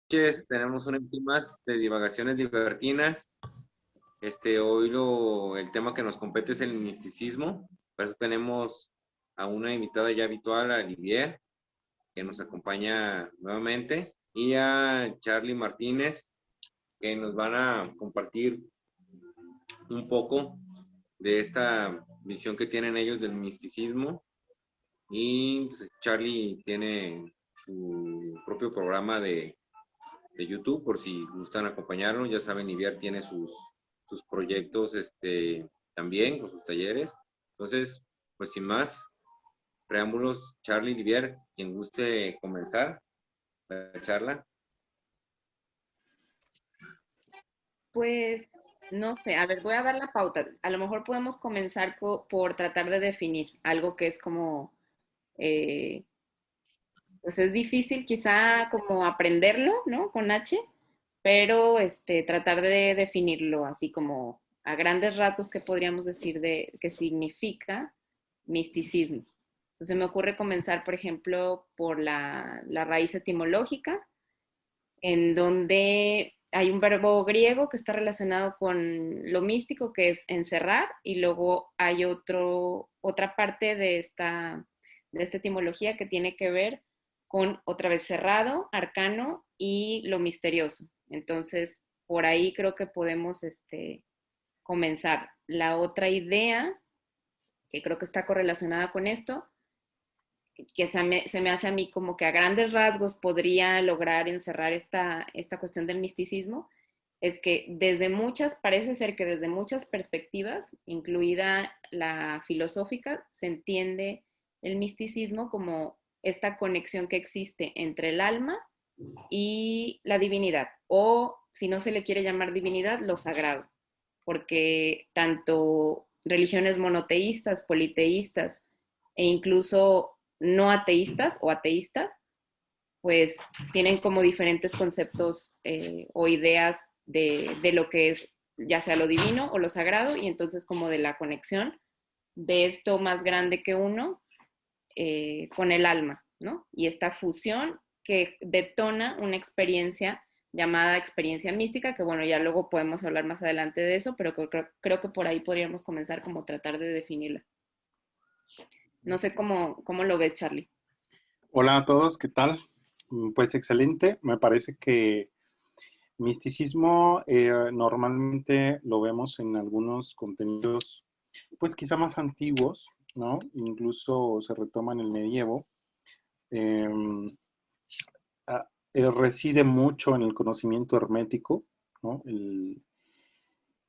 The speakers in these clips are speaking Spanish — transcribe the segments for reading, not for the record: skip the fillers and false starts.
Noches, tenemos una emisión más de Divagaciones Libertinas. Hoy el tema que nos compete es el misticismo. Por eso tenemos a una invitada ya habitual, a Olivier, que nos acompaña nuevamente, y a Charlie Martínez, que nos van a compartir un poco de esta visión que tienen ellos del misticismo. Y pues, Charlie tiene su propio programa de YouTube, por si gustan acompañarnos. Ya saben, Iviar tiene sus proyectos también con sus talleres. Entonces, pues sin más preámbulos, Charlie, Iviar, quien guste comenzar la charla. Pues no sé, a ver, voy a dar la pauta. A lo mejor podemos comenzar por tratar de definir algo que es como, eh, pues es difícil quizá como aprenderlo, ¿no? Con H, pero tratar de definirlo así como a grandes rasgos que podríamos decir de qué significa misticismo. Entonces me ocurre comenzar, por ejemplo, por la raíz etimológica, en donde hay un verbo griego que está relacionado con lo místico, que es encerrar, y luego hay otra parte de esta etimología que tiene que ver con otra vez cerrado, arcano y lo misterioso. Entonces, por ahí creo que podemos comenzar. La otra idea, que creo que está correlacionada con esto, que se me hace a mí como que a grandes rasgos podría lograr encerrar esta cuestión del misticismo, es que parece ser que desde muchas perspectivas, incluida la filosófica, se entiende el misticismo como esta conexión que existe entre el alma y la divinidad, o si no se le quiere llamar divinidad, lo sagrado, porque tanto religiones monoteístas, politeístas e incluso no ateístas o ateístas, pues tienen como diferentes conceptos o ideas de lo que es ya sea lo divino o lo sagrado, y entonces como de la conexión de esto más grande que uno con el alma, ¿no? Y esta fusión que detona una experiencia llamada experiencia mística, que bueno, ya luego podemos hablar más adelante de eso, pero creo que por ahí podríamos comenzar como tratar de definirla. No sé cómo lo ves, Charlie. Hola a todos, ¿qué tal? Pues excelente, me parece que misticismo normalmente lo vemos en algunos contenidos, pues quizá más antiguos, ¿no? Incluso se retoma en el medievo. Eh, Reside mucho en el conocimiento hermético, ¿no? El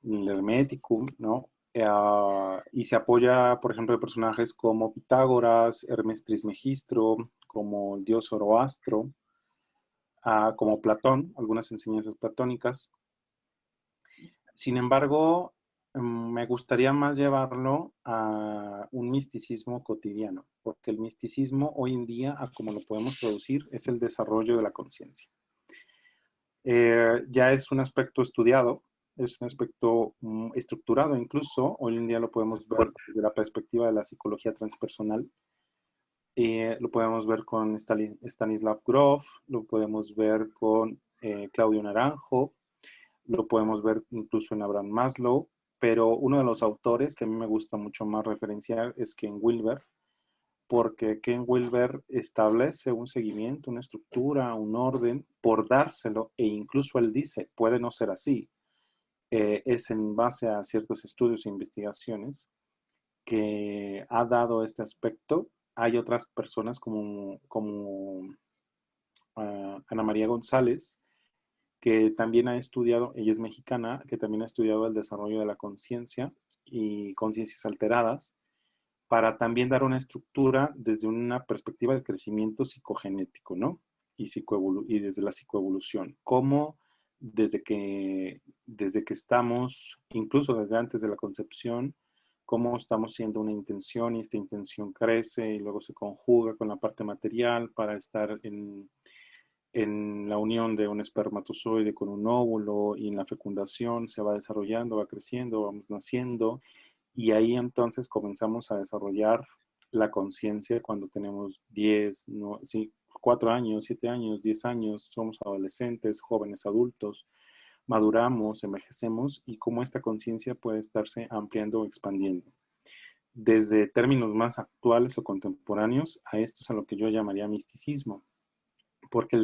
hermeticum, ¿no? Y se apoya, por ejemplo, de personajes como Pitágoras, Hermes Trismegistro, como el dios Zoroastro, como Platón, algunas enseñanzas platónicas. Sin embargo, me gustaría más llevarlo a un misticismo cotidiano, porque el misticismo hoy en día, a como lo podemos traducir, es el desarrollo de la conciencia. Ya es un aspecto estudiado, es un aspecto estructurado incluso, hoy en día lo podemos ver desde la perspectiva de la psicología transpersonal. Lo podemos ver con Stanislav Grof, lo podemos ver con Claudio Naranjo, lo podemos ver incluso en Abraham Maslow, pero uno de los autores que a mí me gusta mucho más referenciar es Ken Wilber, porque Ken Wilber establece un seguimiento, una estructura, un orden por dárselo, e incluso él dice, puede no ser así, es en base a ciertos estudios e investigaciones que ha dado este aspecto. Hay otras personas como Ana María González, que también ha estudiado, ella es mexicana, que también ha estudiado el desarrollo de la conciencia y conciencias alteradas, para también dar una estructura desde una perspectiva de crecimiento psicogenético, ¿no? Y desde la psicoevolución. Cómo desde que estamos, incluso desde antes de la concepción, cómo estamos siendo una intención y esta intención crece y luego se conjuga con la parte material para estar en la unión de un espermatozoide con un óvulo, y en la fecundación se va desarrollando, va creciendo, vamos naciendo, y ahí entonces comenzamos a desarrollar la conciencia cuando tenemos 10, no, sí, 4 años, 7 años, 10 años, somos adolescentes, jóvenes adultos, maduramos, envejecemos y cómo esta conciencia puede estarse ampliando o expandiendo. Desde términos más actuales o contemporáneos, a esto es a lo que yo llamaría misticismo, porque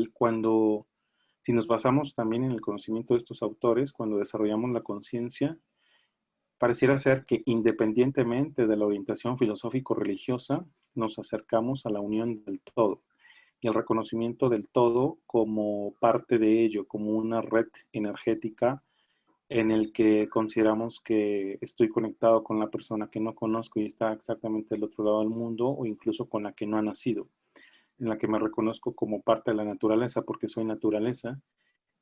si nos basamos también en el conocimiento de estos autores, cuando desarrollamos la conciencia, pareciera ser que independientemente de la orientación filosófico-religiosa, nos acercamos a la unión del todo y el reconocimiento del todo como parte de ello, como una red energética en el que consideramos que estoy conectado con la persona que no conozco y está exactamente del otro lado del mundo, o incluso con la que no ha nacido, en la que me reconozco como parte de la naturaleza porque soy naturaleza,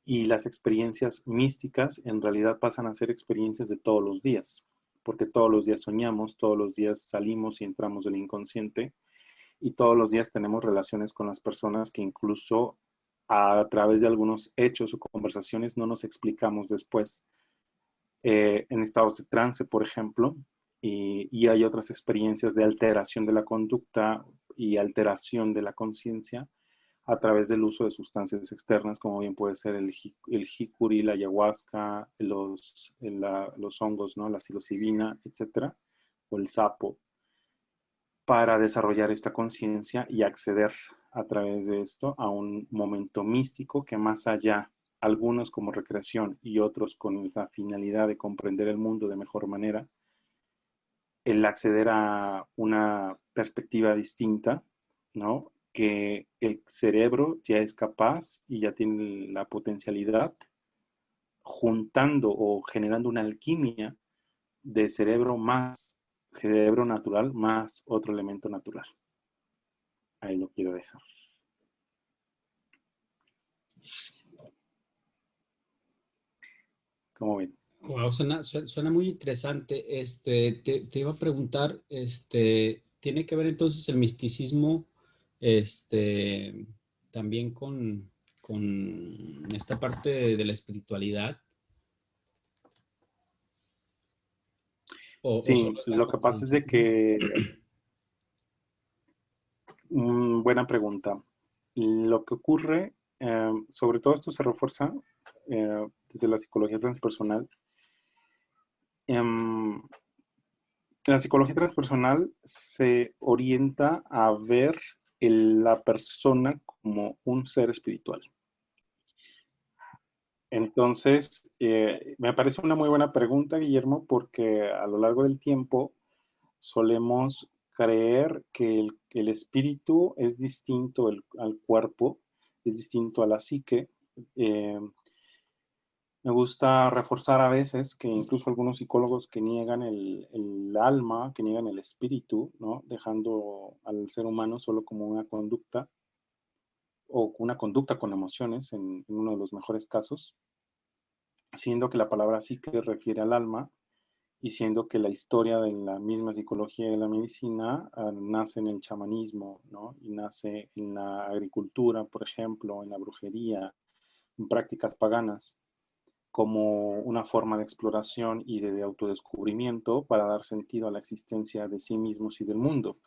y las experiencias místicas en realidad pasan a ser experiencias de todos los días, porque todos los días soñamos, todos los días salimos y entramos del inconsciente, y todos los días tenemos relaciones con las personas que incluso a través de algunos hechos o conversaciones no nos explicamos después, en estados de trance, por ejemplo, y hay otras experiencias de alteración de la conducta y alteración de la conciencia a través del uso de sustancias externas, como bien puede ser el jicuri, la ayahuasca, los hongos, ¿no? La psilocibina, etcétera, o el sapo, para desarrollar esta conciencia y acceder a través de esto a un momento místico que, más allá, algunos como recreación y otros con la finalidad de comprender el mundo de mejor manera, el acceder a una perspectiva distinta, ¿no? Que el cerebro ya es capaz y ya tiene la potencialidad, juntando o generando una alquimia de cerebro natural más otro elemento natural. Ahí lo quiero dejar. ¿Cómo ven? Wow, suena muy interesante. Te iba a preguntar, ¿tiene que ver entonces el misticismo, también con esta parte de la espiritualidad? ¿O Sí, solo es la lo que pasa es de conciencia? que, buena pregunta. Lo que ocurre, sobre todo esto se refuerza desde la psicología transpersonal. La psicología transpersonal se orienta a ver la persona como un ser espiritual. Entonces, me parece una muy buena pregunta, Guillermo, porque a lo largo del tiempo solemos creer que el espíritu es distinto al cuerpo, es distinto a la psique. Eh, Me gusta reforzar a veces que incluso algunos psicólogos que niegan el alma, que niegan el espíritu, ¿no? Dejando al ser humano solo como una conducta, o una conducta con emociones en uno de los mejores casos, siendo que la palabra psique refiere al alma, y siendo que la historia de la misma psicología y de la medicina nace en el chamanismo, ¿no? Y nace en la agricultura, por ejemplo, en la brujería, en prácticas paganas, como una forma de exploración y de autodescubrimiento para dar sentido a la existencia de sí mismos y del mundo.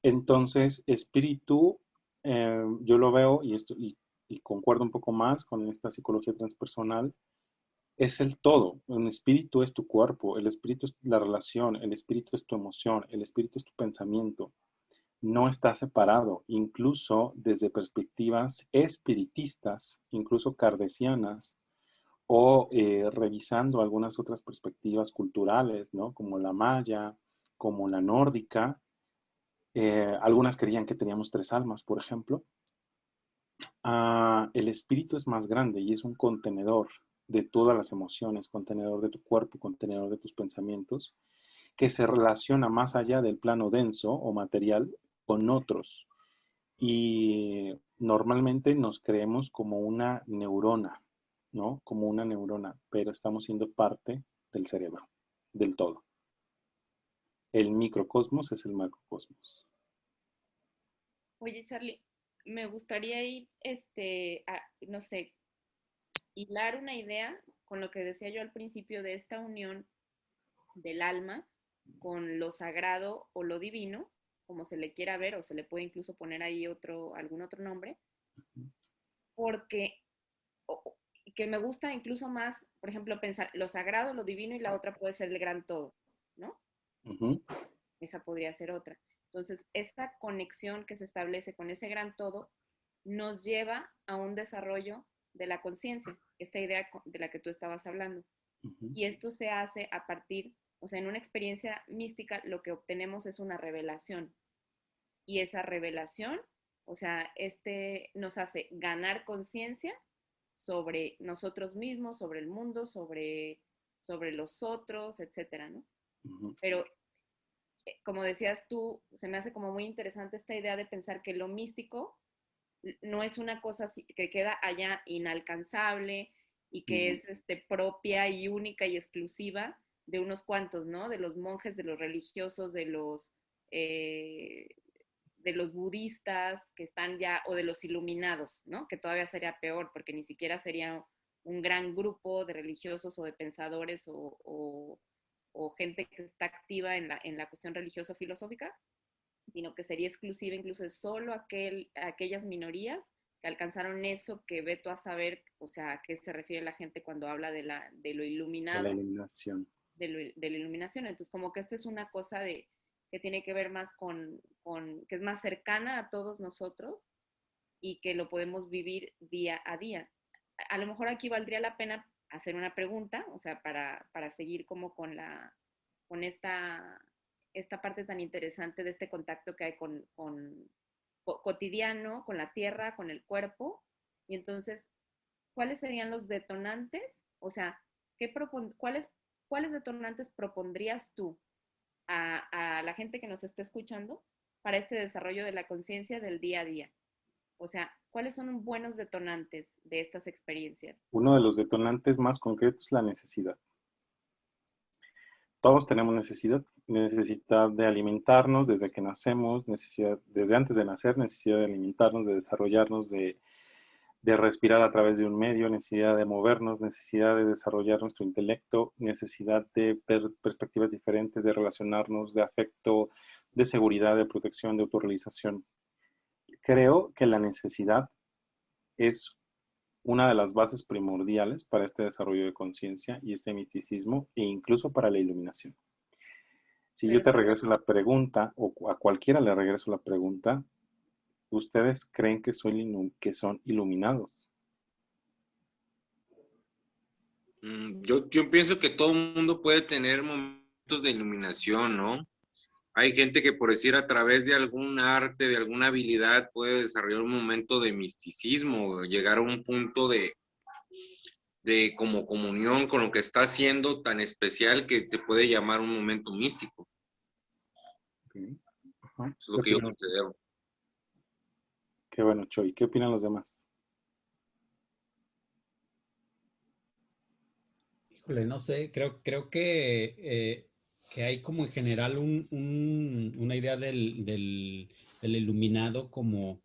Entonces, espíritu, yo lo veo y concuerdo un poco más con esta psicología transpersonal, es el todo. Un espíritu es tu cuerpo, el espíritu es la relación, el espíritu es tu emoción, el espíritu es tu pensamiento. No está separado, incluso desde perspectivas espiritistas, incluso kardecianas, o revisando algunas otras perspectivas culturales, ¿no? Como la maya, como la nórdica. Algunas creían que teníamos 3 almas, por ejemplo. El espíritu es más grande y es un contenedor de todas las emociones, contenedor de tu cuerpo, contenedor de tus pensamientos, que se relaciona más allá del plano denso o material con otros. Y normalmente nos creemos como una neurona, ¿no? Como una neurona, pero estamos siendo parte del cerebro, del todo. El microcosmos es el macrocosmos. Oye, Charlie, me gustaría ir, no sé, hilar una idea con lo que decía yo al principio de esta unión del alma con lo sagrado o lo divino, como se le quiera ver, o se le puede incluso poner ahí algún otro nombre, porque que me gusta incluso más, por ejemplo, pensar lo sagrado, lo divino, y la otra puede ser el gran todo, ¿no? Ujú, Esa podría ser otra. Entonces, esta conexión que se establece con ese gran todo nos lleva a un desarrollo de la conciencia, esta idea de la que tú estabas hablando. ujú, Y esto se hace a partir, o sea, en una experiencia mística lo que obtenemos es una revelación. Y esa revelación, o sea, nos hace ganar conciencia sobre nosotros mismos, sobre el mundo, sobre los otros, etcétera, ¿no? ujú. Pero como decías tú, se me hace como muy interesante esta idea de pensar que lo místico no es una cosa que queda allá inalcanzable y que es propia y única y exclusiva de unos cuantos, ¿no? De los monjes, de los religiosos, eh, de los budistas que están ya, o de los iluminados, ¿no? Que todavía sería peor, porque ni siquiera sería un gran grupo de religiosos o de pensadores o gente que está activa en la cuestión religioso-filosófica, sino que sería exclusiva incluso de solo aquellas minorías que alcanzaron eso que ve tú a saber, o sea, a qué se refiere la gente cuando habla de lo De la iluminado, eliminación. de la iluminación. Entonces, como que esta es una cosa que tiene que ver más que es más cercana a todos nosotros y que lo podemos vivir día a día. A lo mejor aquí valdría la pena hacer una pregunta, o sea, para seguir como con esta parte tan interesante de este contacto que hay cotidiano, con la tierra, con el cuerpo. Y entonces, ¿cuáles serían los detonantes? O sea, ¿cuáles detonantes propondrías tú a la gente que nos esté escuchando para este desarrollo de la conciencia del día a día? O sea, ¿cuáles son buenos detonantes de estas experiencias? Uno de los detonantes más concretos es la necesidad. Todos tenemos necesidad, necesidad de alimentarnos desde que nacemos, necesidad, desde antes de nacer, necesidad de alimentarnos, de desarrollarnos, de respirar a través de un medio, necesidad de movernos, necesidad de desarrollar nuestro intelecto, necesidad de ver perspectivas diferentes, de relacionarnos, de afecto, de seguridad, de protección, de autorrealización. Creo que la necesidad es una de las bases primordiales para este desarrollo de conciencia y este misticismo e incluso para la iluminación. Si yo Pero te regreso la pregunta, o a cualquiera le regreso la pregunta, ¿ustedes creen que son iluminados? Yo pienso que todo el mundo puede tener momentos de iluminación, ¿no? Hay gente que, por decir, a través de algún arte, de alguna habilidad, puede desarrollar un momento de misticismo, llegar a un punto de como comunión con lo que está haciendo tan especial que se puede llamar un momento místico. Okay. Ajá. Eso es lo que yo considero. Qué bueno, Choy. ¿Qué opinan los demás? Híjole, no sé, creo que hay como en general una idea del iluminado como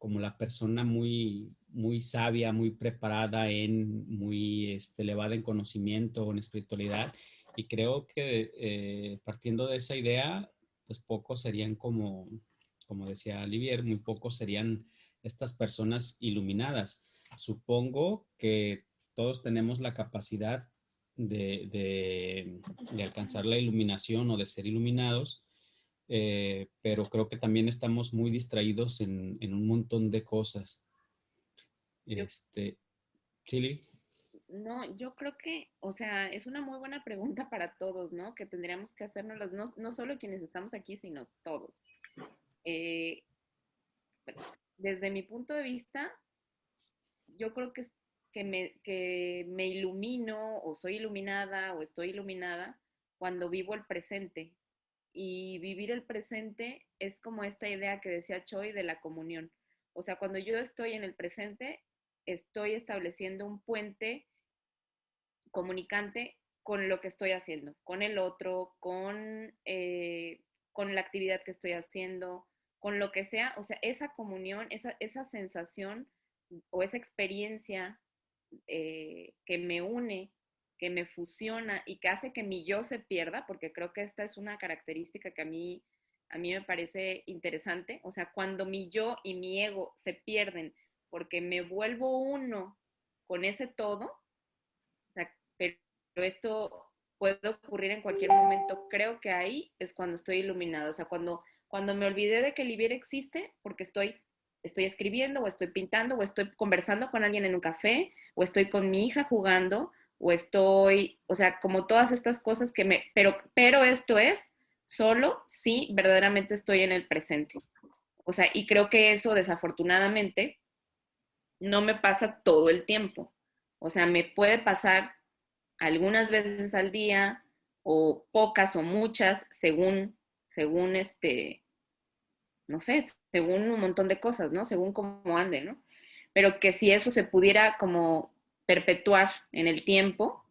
la persona muy sabia, muy preparada, muy elevada en conocimiento, en espiritualidad. Y creo que partiendo de esa idea, pues pocos serían como decía Olivier, muy pocos serían estas personas iluminadas. Supongo que todos tenemos la capacidad de alcanzar la iluminación o de ser iluminados, pero creo que también estamos muy distraídos en un montón de cosas. Yo, Chili. no, yo creo que, o sea, es una muy buena pregunta para todos, ¿no? Que tendríamos que hacernos, no solo quienes estamos aquí, sino todos. Eh, Desde mi punto de vista, yo creo que me ilumino o soy iluminada o estoy iluminada cuando vivo el presente. Y vivir el presente es como esta idea que decía Choi de la comunión. O sea, cuando yo estoy en el presente, estoy estableciendo un puente comunicante con lo que estoy haciendo, con el otro, con la actividad que estoy haciendo, con lo que sea. O sea, esa comunión, esa sensación o esa experiencia que me une, que me fusiona y que hace que mi yo se pierda, porque creo que esta es una característica que a mí a mí me parece interesante. O sea, cuando mi yo y mi ego se pierden porque me vuelvo uno con ese todo, o sea, pero esto puede ocurrir en cualquier momento, creo que ahí es cuando estoy iluminado. O sea, cuando me olvidé de que el vivir existe porque estoy escribiendo o estoy pintando o estoy conversando con alguien en un café o estoy con mi hija jugando o estoy, o sea, como todas estas cosas pero esto es solo si verdaderamente estoy en el presente. O sea, y creo que eso desafortunadamente no me pasa todo el tiempo. O sea, me puede pasar algunas veces al día o pocas o muchas según no sé, según un montón de cosas, ¿no? Según cómo ande, ¿no? Pero que si eso se pudiera como perpetuar en el tiempo,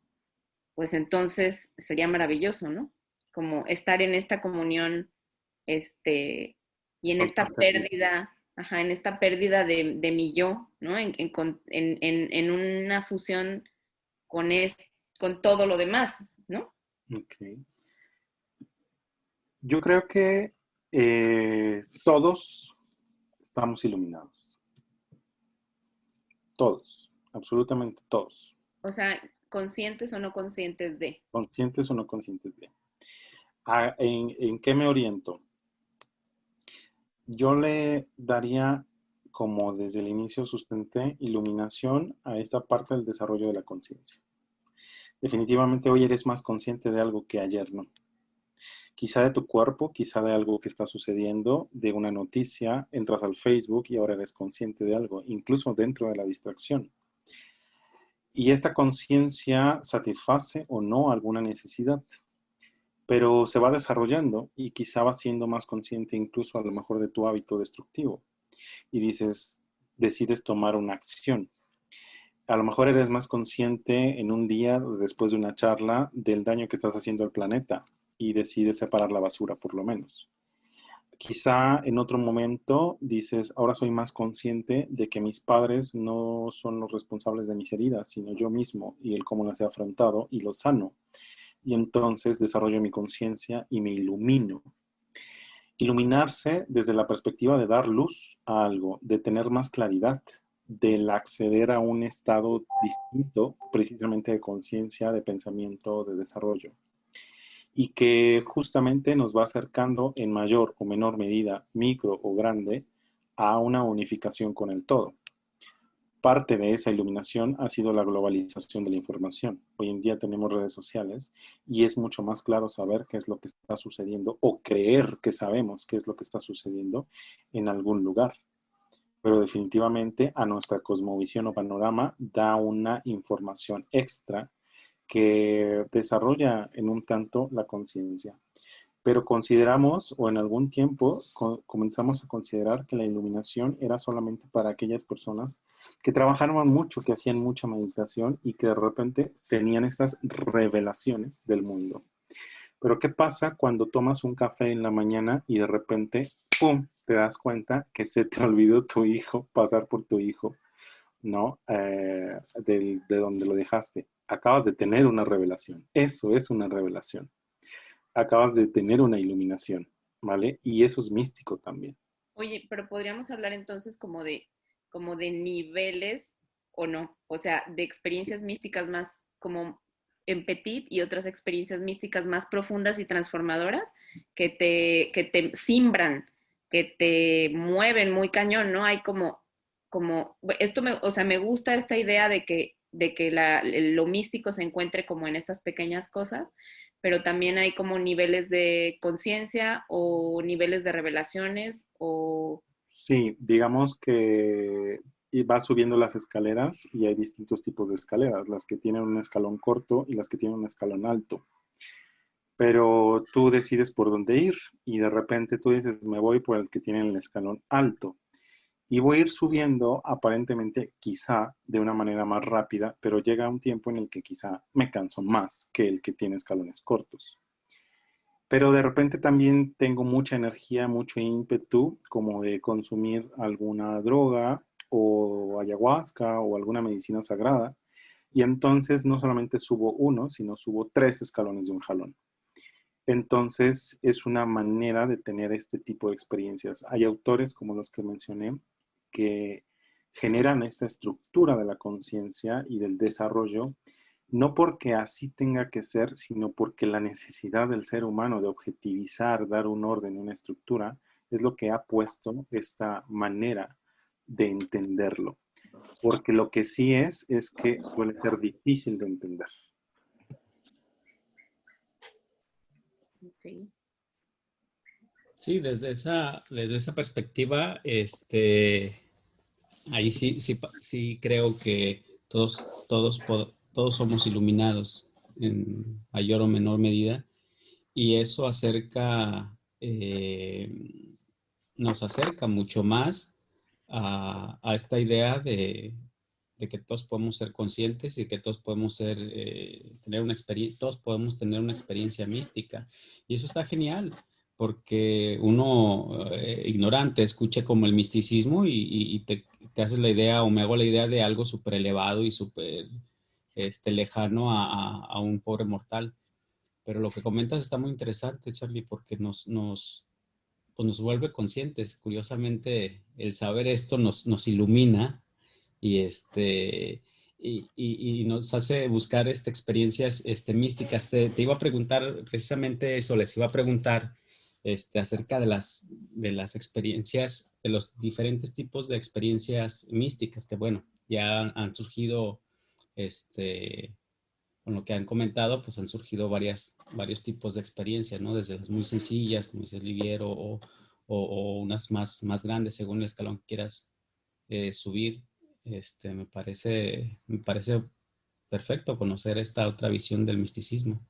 pues entonces sería maravilloso, ¿no? Como estar en esta comunión, y en esta pérdida, ajá, en esta pérdida de mi yo, ¿no? En una fusión con, con todo lo demás, ¿no? Ok. Yo creo que todos estamos iluminados. Todos, absolutamente todos. O sea, conscientes o no conscientes de. Conscientes o no conscientes de. ¿En qué me oriento? Yo le daría, como desde el inicio sustenté, iluminación a esta parte del desarrollo de la conciencia. Definitivamente hoy eres más consciente de algo que ayer no. Quizá de tu cuerpo, quizá de algo que está sucediendo, de una noticia, entras al Facebook y ahora eres consciente de algo, incluso dentro de la distracción. Y esta conciencia satisface o no alguna necesidad, pero se va desarrollando y quizá vas siendo más consciente incluso a lo mejor de tu hábito destructivo. Y decides tomar una acción. A lo mejor eres más consciente en un día, después de una charla, del daño que estás haciendo al planeta y decides separar la basura, por lo menos. Quizá en otro momento dices, ahora soy más consciente de que mis padres no son los responsables de mis heridas, sino yo mismo y el cómo las he afrontado y lo sano. Y entonces desarrollo mi conciencia y me ilumino. Iluminarse desde la perspectiva de dar luz a algo, de tener más claridad, del acceder a un estado distinto, precisamente de conciencia, de pensamiento, de desarrollo, y que justamente nos va acercando en mayor o menor medida, micro o grande, a una unificación con el todo. Parte de esa iluminación ha sido la globalización de la información. Hoy en día tenemos redes sociales y es mucho más claro saber qué es lo que está sucediendo o creer que sabemos qué es lo que está sucediendo en algún lugar. Pero definitivamente a nuestra cosmovisión o panorama da una información extra que desarrolla en un tanto la conciencia. Pero consideramos, o en algún tiempo comenzamos a considerar que la iluminación era solamente para aquellas personas que trabajaban mucho, que hacían mucha meditación y que de repente tenían estas revelaciones del mundo. Pero ¿qué pasa cuando tomas un café en la mañana y de repente, ¡pum!, te das cuenta que se te olvidó tu hijo, pasar por tu hijo, ¿no? De donde lo dejaste. Acabas de tener una revelación. Eso es una revelación. Acabas de tener una iluminación, ¿vale? Y eso es místico también. Oye, pero podríamos hablar entonces como de niveles o no, o sea, de experiencias místicas más como en petit y otras experiencias místicas más profundas y transformadoras que te simbran, que te mueven muy cañón, ¿no? Hay o sea, me gusta esta idea de que lo místico se encuentre como en estas pequeñas cosas, pero también hay como niveles de conciencia o niveles de revelaciones o... Sí, digamos que vas subiendo las escaleras y hay distintos tipos de escaleras, las que tienen un escalón corto y las que tienen un escalón alto. Pero tú decides por dónde ir y de repente tú dices, me voy por el que tiene el escalón alto. Y voy a ir subiendo aparentemente quizá de una manera más rápida, pero llega un tiempo en el que quizá me canso más que el que tiene escalones cortos. Pero de repente también tengo mucha energía, mucho ímpetu como de consumir alguna droga o ayahuasca o alguna medicina sagrada. Y entonces no solamente subo uno, sino subo 3 escalones de un jalón. Entonces, es una manera de tener este tipo de experiencias. Hay autores como los que mencioné que generan esta estructura de la conciencia y del desarrollo, no porque así tenga que ser, sino porque la necesidad del ser humano de objetivizar, dar un orden, una estructura, es lo que ha puesto esta manera de entenderlo. Porque lo que sí es que suele ser difícil de entender. Ok. Sí, desde esa perspectiva, ahí sí creo que todos somos iluminados en mayor o menor medida, y eso nos acerca mucho más a esta idea de que todos podemos ser conscientes y que todos podemos todos podemos tener una experiencia mística. Y eso está genial, porque uno ignorante escucha como el misticismo y te haces la idea, o me hago la idea de algo súper elevado y súper lejano a un pobre mortal. Pero lo que comentas está muy interesante, Charlie, porque pues nos vuelve conscientes. Curiosamente, el saber esto nos ilumina y, y nos hace buscar experiencias místicas. Te iba a preguntar precisamente eso, les iba a preguntar acerca de las experiencias, de los diferentes tipos de experiencias místicas que, bueno, ya han surgido, con lo que han comentado, pues han surgido varios tipos de experiencias, ¿no? Desde las muy sencillas, como dices, Liviero, o unas más grandes, según el escalón que quieras subir. Me parece perfecto conocer esta otra visión del misticismo.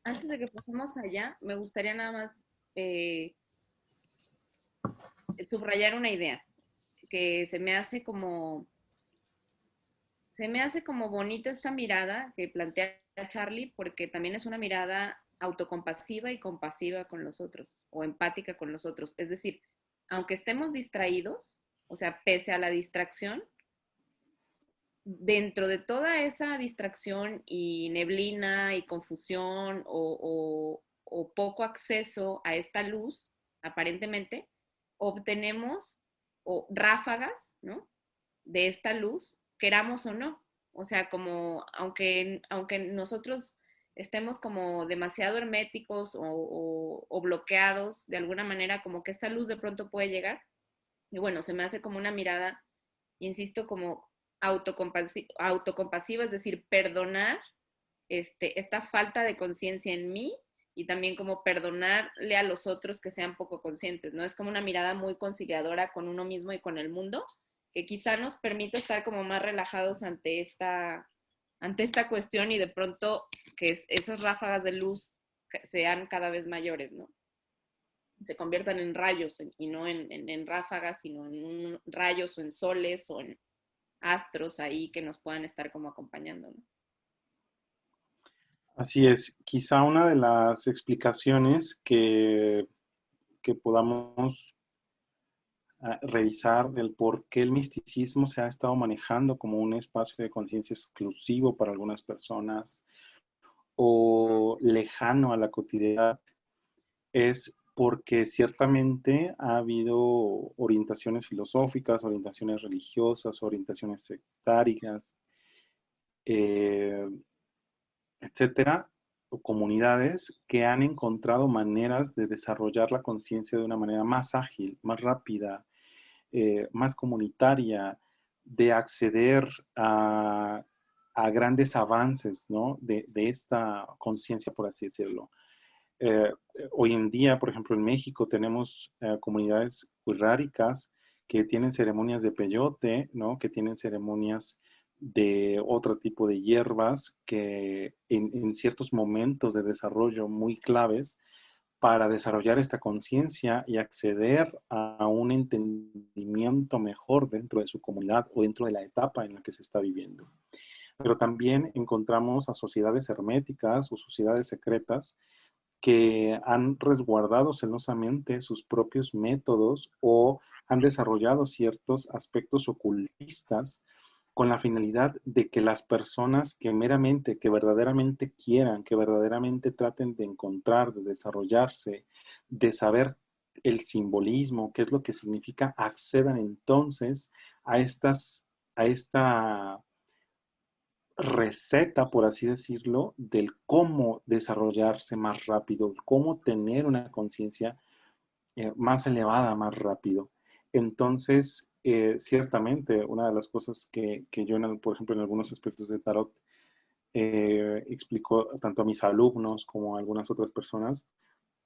Antes de que pasemos allá, me gustaría nada más eh, subrayar una idea que se me hace como bonita esta mirada que plantea Charlie, porque también es una mirada autocompasiva y compasiva con los otros, o empática con los otros. Es decir, aunque estemos distraídos, o sea, pese a la distracción, dentro de toda esa distracción y neblina y confusión o poco acceso a esta luz, aparentemente, obtenemos ráfagas, ¿no? De esta luz, queramos o no. O sea, como aunque nosotros estemos como demasiado herméticos o bloqueados de alguna manera, como que esta luz de pronto puede llegar. Y bueno, se me hace como una mirada, insisto, como autocompasiva, es decir, perdonar esta falta de conciencia en mí y también como perdonarle a los otros que sean poco conscientes, ¿no? Es como una mirada muy conciliadora con uno mismo y con el mundo, que quizá nos permite estar como más relajados ante esta cuestión y de pronto que esas ráfagas de luz sean cada vez mayores, ¿no? Se conviertan en rayos y no en ráfagas, sino en rayos o en soles o en astros ahí que nos puedan estar como acompañando, ¿no? Así es, quizá una de las explicaciones que podamos revisar del por qué el misticismo se ha estado manejando como un espacio de conciencia exclusivo para algunas personas o lejano a la cotidianidad, es porque ciertamente ha habido orientaciones filosóficas, orientaciones religiosas, orientaciones sectarias, eh, etcétera, o comunidades que han encontrado maneras de desarrollar la conciencia de una manera más ágil, más rápida, más comunitaria, de acceder a grandes avances, ¿no? de esta conciencia, por así decirlo. Eh, Hoy en día, por ejemplo, en México tenemos comunidades wixárikas que tienen ceremonias de peyote, ¿no? Que tienen ceremonias de otro tipo de hierbas que en ciertos momentos de desarrollo muy claves para desarrollar esta conciencia y acceder a un entendimiento mejor dentro de su comunidad o dentro de la etapa en la que se está viviendo. Pero también encontramos a sociedades herméticas o sociedades secretas que han resguardado celosamente sus propios métodos o han desarrollado ciertos aspectos ocultistas con la finalidad de que las personas que verdaderamente quieran, que verdaderamente traten de encontrar, de desarrollarse, de saber el simbolismo, qué es lo que significa, accedan entonces a esta receta, por así decirlo, del cómo desarrollarse más rápido, cómo tener una conciencia más elevada, más rápido. Entonces, ciertamente, una de las cosas que yo, por ejemplo, en algunos aspectos de tarot, explico tanto a mis alumnos como a algunas otras personas,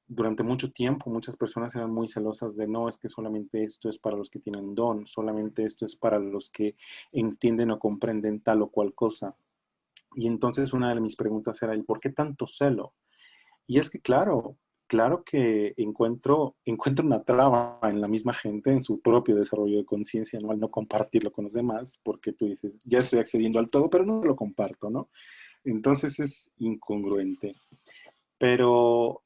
durante mucho tiempo muchas personas eran muy celosas de no, es que solamente esto es para los que tienen don, solamente esto es para los que entienden o comprenden tal o cual cosa. Y entonces una de mis preguntas era, ¿y por qué tanto celo? Y es que claro que encuentro una traba en la misma gente, en su propio desarrollo de conciencia, ¿no? Al no compartirlo con los demás, porque tú dices, ya estoy accediendo al todo, pero no lo comparto, ¿no? Entonces es incongruente. Pero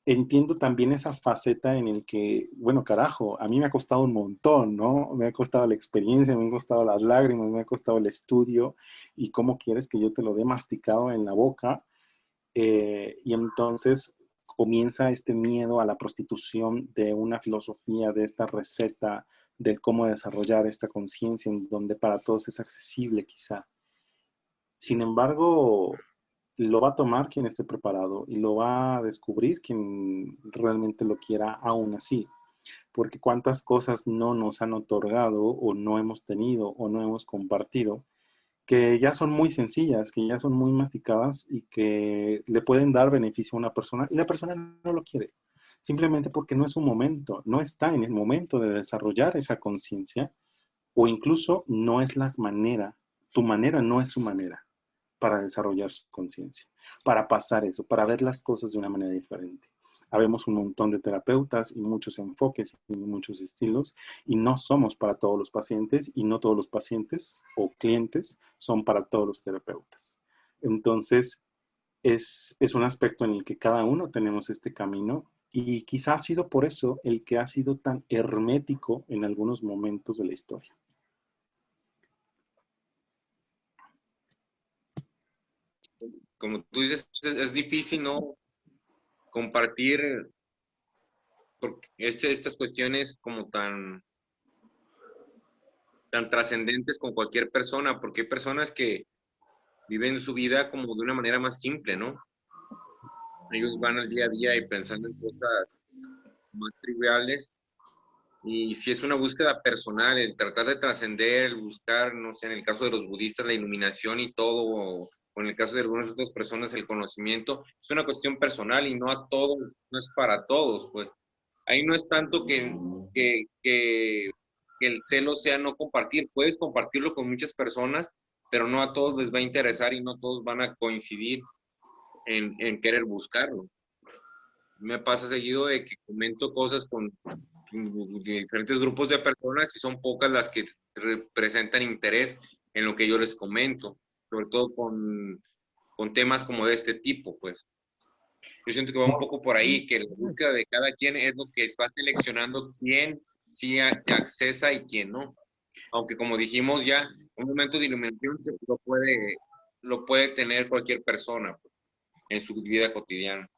entiendo también esa faceta en el que, bueno, carajo, a mí me ha costado un montón, ¿no? Me ha costado la experiencia, me han costado las lágrimas, me ha costado el estudio, y cómo quieres que yo te lo dé masticado en la boca. Y entonces comienza este miedo a la prostitución de una filosofía, de esta receta, del cómo desarrollar esta conciencia en donde para todos es accesible quizá. Sin embargo, lo va a tomar quien esté preparado y lo va a descubrir quien realmente lo quiera aún así. Porque cuántas cosas no nos han otorgado o no hemos tenido o no hemos compartido que ya son muy sencillas, que ya son muy masticadas y que le pueden dar beneficio a una persona y la persona no lo quiere, simplemente porque no es un momento, no está en el momento de desarrollar esa conciencia o incluso no es la manera, tu manera no es su manera para desarrollar su conciencia, para pasar eso, para ver las cosas de una manera diferente. Habemos un montón de terapeutas y muchos enfoques y muchos estilos y no somos para todos los pacientes y no todos los pacientes o clientes son para todos los terapeutas. Entonces, es un aspecto en el que cada uno tenemos este camino y quizá ha sido por eso el que ha sido tan hermético en algunos momentos de la historia. Como tú dices, es difícil, ¿no? Compartir porque estas cuestiones como tan trascendentes con cualquier persona, porque hay personas que viven su vida como de una manera más simple, ¿no? Ellos van al día a día y pensando en cosas más triviales. Y si es una búsqueda personal, el tratar de trascender, el buscar, no sé, en el caso de los budistas, la iluminación y todo, o en el caso de algunas otras personas, el conocimiento, es una cuestión personal y no a todos, no es para todos, pues. Ahí no es tanto que, que, que el celo sea no compartir, puedes compartirlo con muchas personas, pero no a todos les va a interesar y no todos van a coincidir en querer buscarlo. Me pasa seguido de que comento cosas con diferentes grupos de personas y son pocas las que presentan interés en lo que yo les comento, sobre todo con temas como de este tipo, pues. Yo siento que va un poco por ahí, que la búsqueda de cada quien es lo que va seleccionando quién sí accesa y quién no. Aunque como dijimos ya, un momento de iluminación lo puede tener cualquier persona pues, en su vida cotidiana.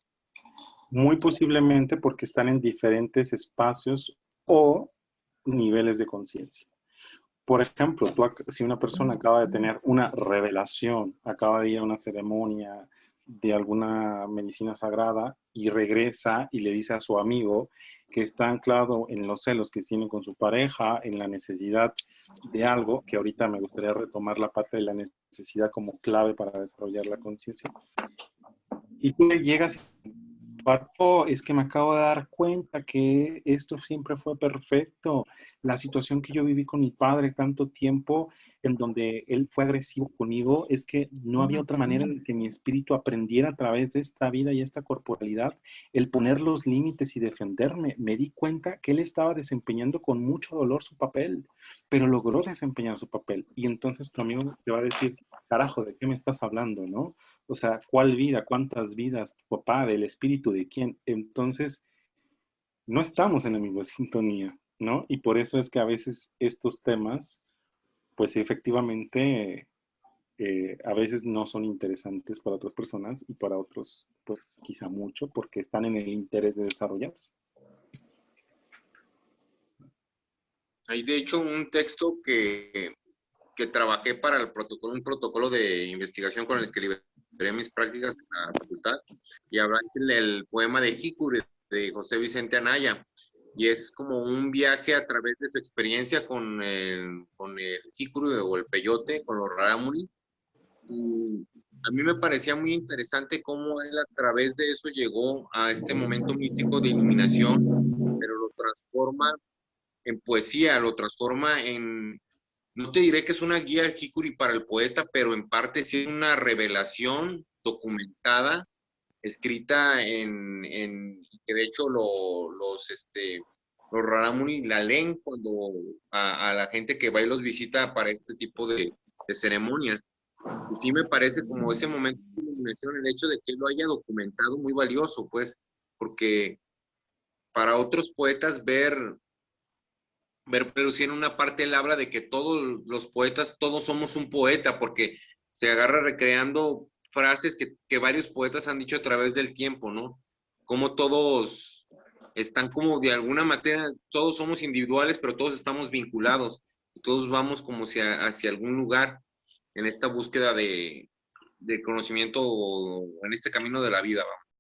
Muy posiblemente porque están en diferentes espacios o niveles de conciencia. Por ejemplo, si una persona acaba de tener una revelación, acaba de ir a una ceremonia de alguna medicina sagrada y regresa y le dice a su amigo que está anclado en los celos que tiene con su pareja, en la necesidad de algo, que ahorita me gustaría retomar la parte de la necesidad como clave para desarrollar la conciencia. Y tú le llegas y oh, es que me acabo de dar cuenta que esto siempre fue perfecto. La situación que yo viví con mi padre tanto tiempo, en donde él fue agresivo conmigo, es que no había otra manera de que mi espíritu aprendiera a través de esta vida y esta corporalidad, el poner los límites y defenderme. Me di cuenta que él estaba desempeñando con mucho dolor su papel, pero logró desempeñar su papel. Y entonces tu amigo te va a decir, carajo, ¿de qué me estás hablando, no? O sea, ¿cuál vida? ¿Cuántas vidas? ¿Tu papá? ¿Del espíritu de quién? Entonces, no estamos en la misma sintonía, ¿no? Y por eso es que a veces estos temas, pues efectivamente a veces no son interesantes para otras personas y para otros, pues quizá mucho, porque están en el interés de desarrollarse. Hay de hecho un texto que trabajé para el protocolo, un protocolo de investigación con el que liberé mis prácticas en la facultad, y habla del poema de Hikuri, de José Vicente Anaya, y es como un viaje a través de su experiencia con el Hikuri o el peyote, con los rarámuri, y a mí me parecía muy interesante cómo él a través de eso llegó a este momento místico de iluminación, pero lo transforma en poesía, lo transforma en, no te diré que es una guía Hikuri para el poeta, pero en parte sí es una revelación documentada, escrita que de hecho los Rarámuri la leen cuando a la gente que va y los visita para este tipo de ceremonias. Y sí me parece como ese momento de iluminación, el hecho de que él lo haya documentado muy valioso, pues, porque para otros poetas pero sí en una parte él habla de que todos los poetas, todos somos un poeta, porque se agarra recreando frases que varios poetas han dicho a través del tiempo, ¿no? Como todos están como de alguna manera, todos somos individuales, pero todos estamos vinculados, todos vamos como hacia algún lugar en esta búsqueda de conocimiento o en este camino de la vida, ¿va?